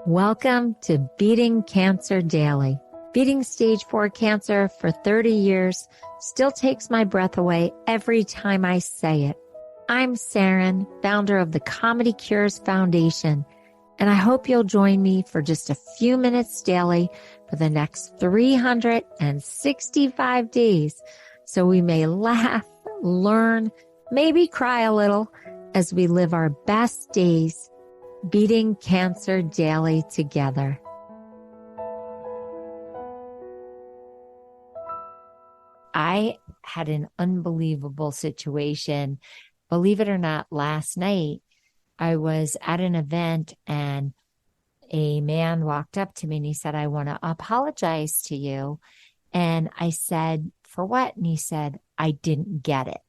Welcome to Beating Cancer Daily. Beating stage 4 cancer for 30 years still takes my breath away every time I say it. I'm Saranne, founder of the Comedy Cures Foundation, and I hope you'll join me for just a few minutes daily for the next 365 days so we may laugh, learn, maybe cry a little as we live our best days beating cancer daily together. I had an unbelievable situation. Believe it or not, last night I was at an event and a man walked up to me and he said, "I want to apologize to you." And I said, "For what?" And he said, "I didn't get it."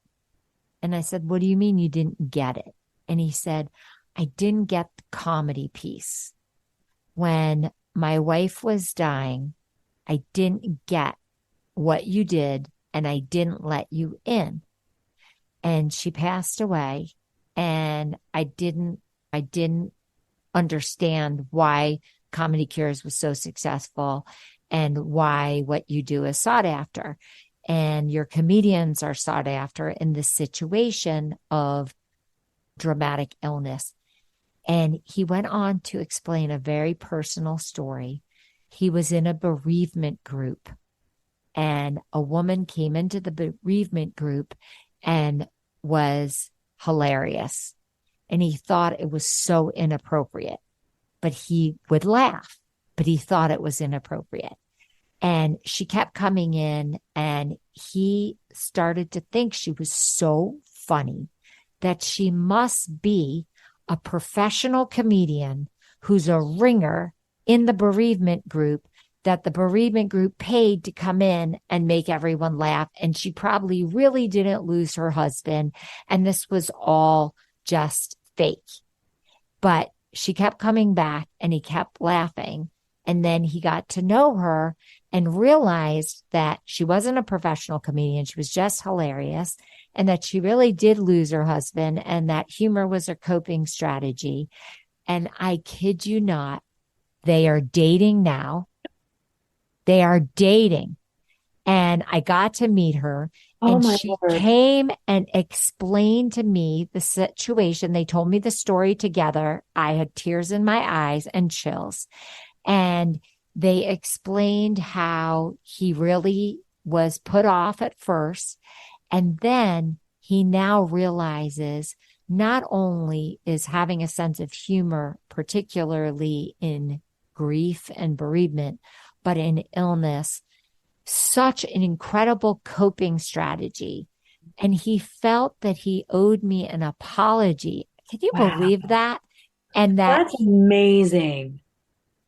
And I said, "What do you mean you didn't get it?" And he said, "I didn't get the comedy piece. When my wife was dying, I didn't get what you did and I didn't let you in. And she passed away and I didn't understand why Comedy Cures was so successful and why what you do is sought after. And your comedians are sought after in this situation of dramatic illness." And he went on to explain a very personal story. He was in a bereavement group and a woman came into the bereavement group and was hilarious. And he thought it was so inappropriate, but he would laugh, but he thought it was inappropriate. And she kept coming in and he started to think she was so funny that she must be a professional comedian who's a ringer in the bereavement group that the bereavement group paid to come in and make everyone laugh. And she probably really didn't lose her husband. And this was all just fake. But she kept coming back and he kept laughing. And then he got to know her and realized that she wasn't a professional comedian. She was just hilarious. And that she really did lose her husband and that humor was her coping strategy. And I kid you not, they are dating now. They are dating. And I got to meet her and she came and explained to me the situation. They told me the story together. I had tears in my eyes and chills. And they explained how he really was put off at first. And then he now realizes not only is having a sense of humor, particularly in grief and bereavement, but in illness, such an incredible coping strategy. And he felt that he owed me an apology. Can you believe that? And That's amazing.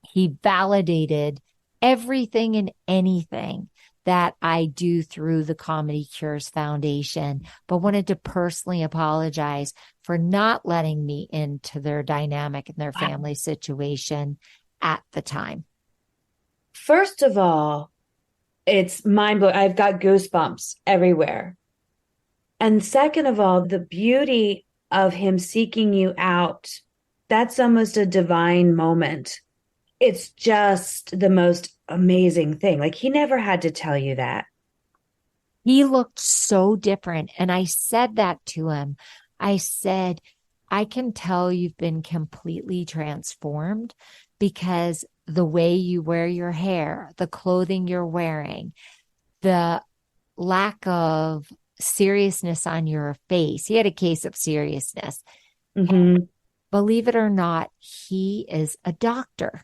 He validated everything and anything that I do through the Comedy Cures Foundation, but wanted to personally apologize for not letting me into their dynamic and their family situation at the time. First of all, it's mind-blowing. I've got goosebumps everywhere. And second of all, the beauty of him seeking you out, that's almost a divine moment. It's just the most amazing thing. Like he never had to tell you that. He looked so different. And I said that to him. I said, "I can tell you've been completely transformed because the way you wear your hair, the clothing you're wearing, the lack of seriousness on your face." He had a case of seriousness. Mm-hmm. Believe it or not, he is a doctor.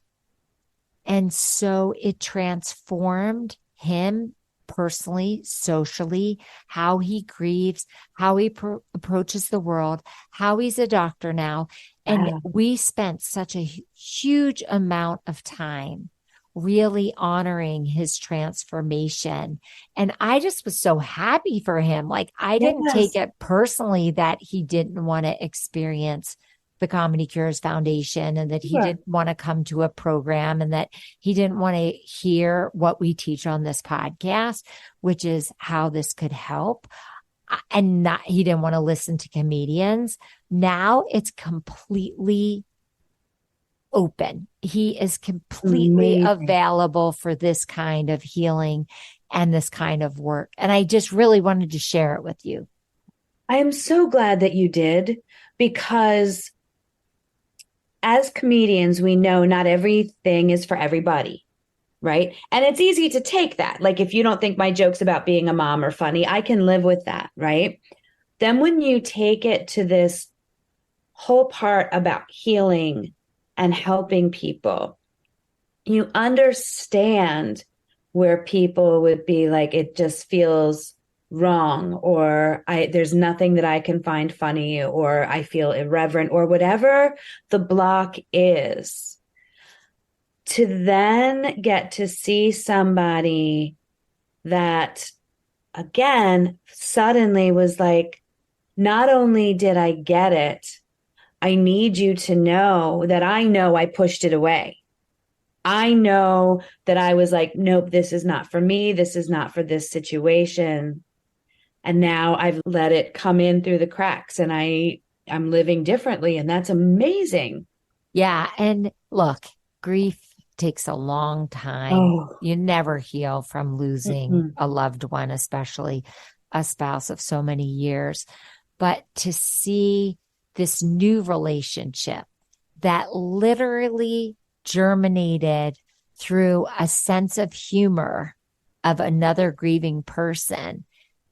And so it transformed him personally, socially, how he grieves, how he approaches the world, how he's a doctor now. And we spent such a huge amount of time really honoring his transformation. And I just was so happy for him. Like I didn't take it personally that he didn't want to experience the Comedy Cures Foundation and that he didn't want to come to a program and that he didn't want to hear what we teach on this podcast, which is how this could help. And not, he didn't want to listen to comedians. Now it's completely open. He is completely Amazing. available for this kind of healing and this kind of work. And I just really wanted to share it with you. I am so glad that you did, because as comedians, we know not everything is for everybody, right? And it's easy to take that. Like, if you don't think my jokes about being a mom are funny, I can live with that, right? Then when you take it to this whole part about healing and helping people, you understand where people would be like, it just feels wrong, or there's nothing that I can find funny, or I feel irreverent, or whatever the block is. To then get to see somebody that, again, suddenly was like, not only did I get it, I need you to know that I know I pushed it away. I know that I was like, nope, this is not for me. This is not for this situation. And now I've let it come in through the cracks, and I'm living differently. And that's amazing. Yeah. And look, grief takes a long time. Oh, You never heal from losing mm-mm. a loved one, especially a spouse of so many years. But to see this new relationship that literally germinated through a sense of humor of another grieving person.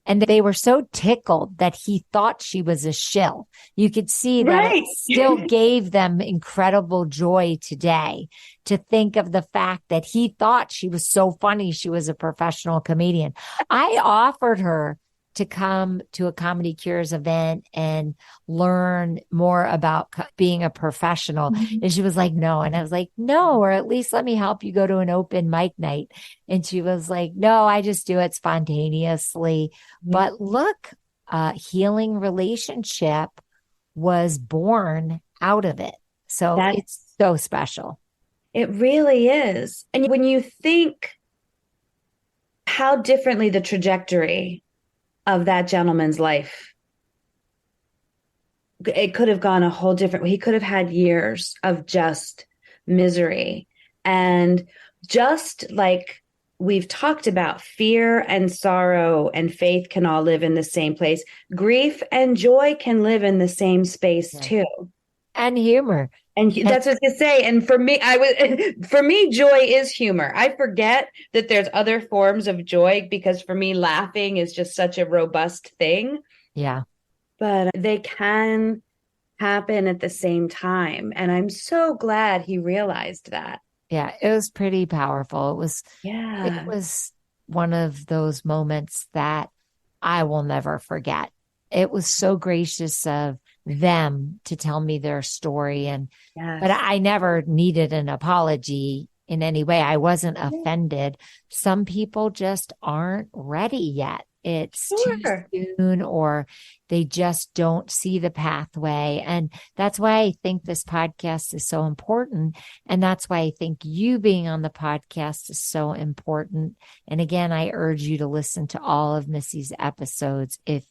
And they were so tickled that he thought she was a shill. You could see that it Right. still gave them incredible joy today to think of the fact that he thought she was so funny. She was a professional comedian. I offered her to come to a Comedy Cures event and learn more about being a professional. And she was like, no. And I was like, no, or at least let me help you go to an open mic night. And she was like, no, I just do it spontaneously. But look, a healing relationship was born out of it. So That it's so special. it really is. And when you think how differently the trajectory of that gentleman's life, it could have gone a whole different way. He could have had years of just misery. And just like we've talked about, fear and sorrow and faith can all live in the same place. Grief and joy can live in the same space Yeah. too. And humor. And that's what I was gonna say. And for me, for me, joy is humor. I forget that there's other forms of joy, because for me, laughing is just such a robust thing. Yeah. But they can happen at the same time. And I'm so glad he realized that. Yeah. It was pretty powerful. It Yeah. was one of those moments that I will never forget. It was so gracious of them to tell me their story. But Yes. I never needed an apology in any way. I wasn't offended. Some people just aren't ready yet. It's too Sure. soon, or they just don't see the pathway. And that's why I think this podcast is so important. And that's why I think you being on the podcast is so important. And again, I urge you to listen to all of Missy's episodes. If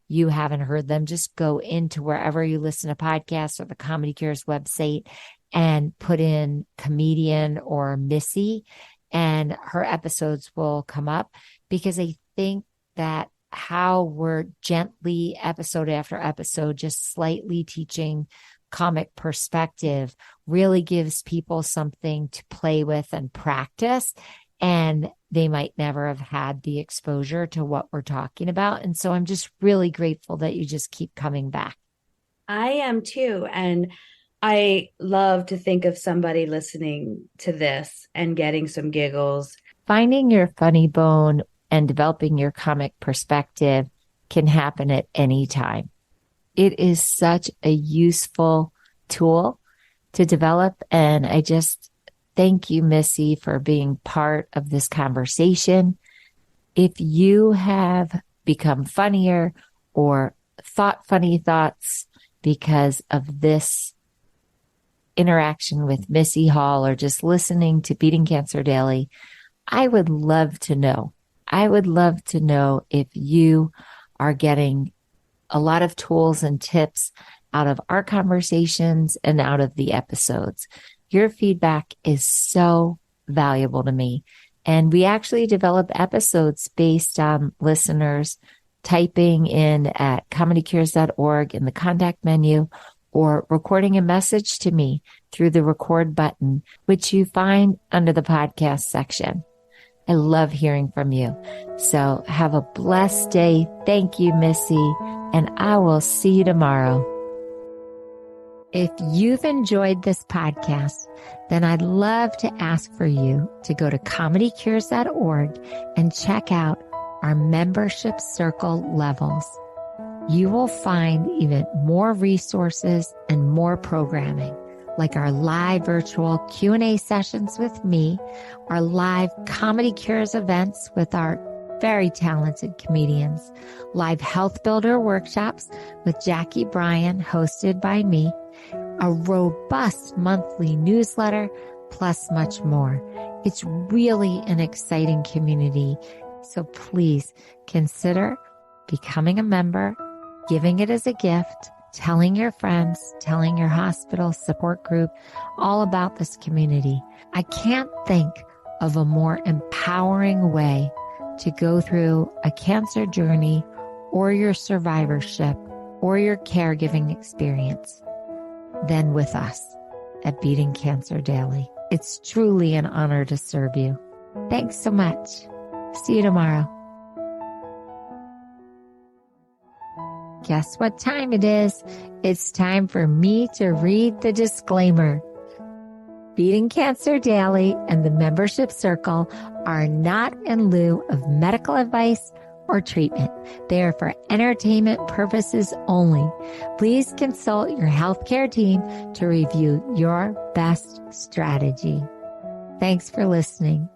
you haven't heard them, just go into wherever you listen to podcasts or the Comedy Cures website and put in comedian or Missy, and her episodes will come up, because I think that how we're gently episode after episode, just slightly teaching comic perspective, really gives people something to play with and practice. And they might never have had the exposure to what we're talking about. And so I'm just really grateful that you just keep coming back. I am too. And I love to think of somebody listening to this and getting some giggles. Finding your funny bone and developing your comic perspective can happen at any time. It is such a useful tool to develop. And I just thank you, Missy, for being part of this conversation. If you have become funnier or thought funny thoughts because of this interaction with Missy Hall, or just listening to Beating Cancer Daily, I would love to know. I would love to know if you are getting a lot of tools and tips out of our conversations and out of the episodes, Your feedback is so valuable to me. And we actually develop episodes based on listeners typing in at comedycures.org in the contact menu or recording a message to me through the record button, which you find under the podcast section. I love hearing from you. So have a blessed day. Thank you, Missy. And I will see you tomorrow. If you've enjoyed this podcast, then I'd love to ask for you to go to comedycures.org and check out our membership circle levels. You will find even more resources and more programming, like our live virtual Q&A sessions with me, our live Comedy Cures events with our very talented comedians, live health builder workshops with Jackie Bryan, hosted by me, a robust monthly newsletter, plus much more. It's really an exciting community. So please consider becoming a member, giving it as a gift, telling your friends, telling your hospital support group all about this community. I can't think of a more empowering way to go through a cancer journey or your survivorship or your caregiving experience than with us at Beating Cancer Daily. It's truly an honor to serve you. Thanks so much. See you tomorrow. Guess what time it is? It's time for me to read the disclaimer. Beating Cancer Daily and the membership circle are not in lieu of medical advice or treatment. They are for entertainment purposes only. Please consult your healthcare team to review your best strategy. Thanks for listening.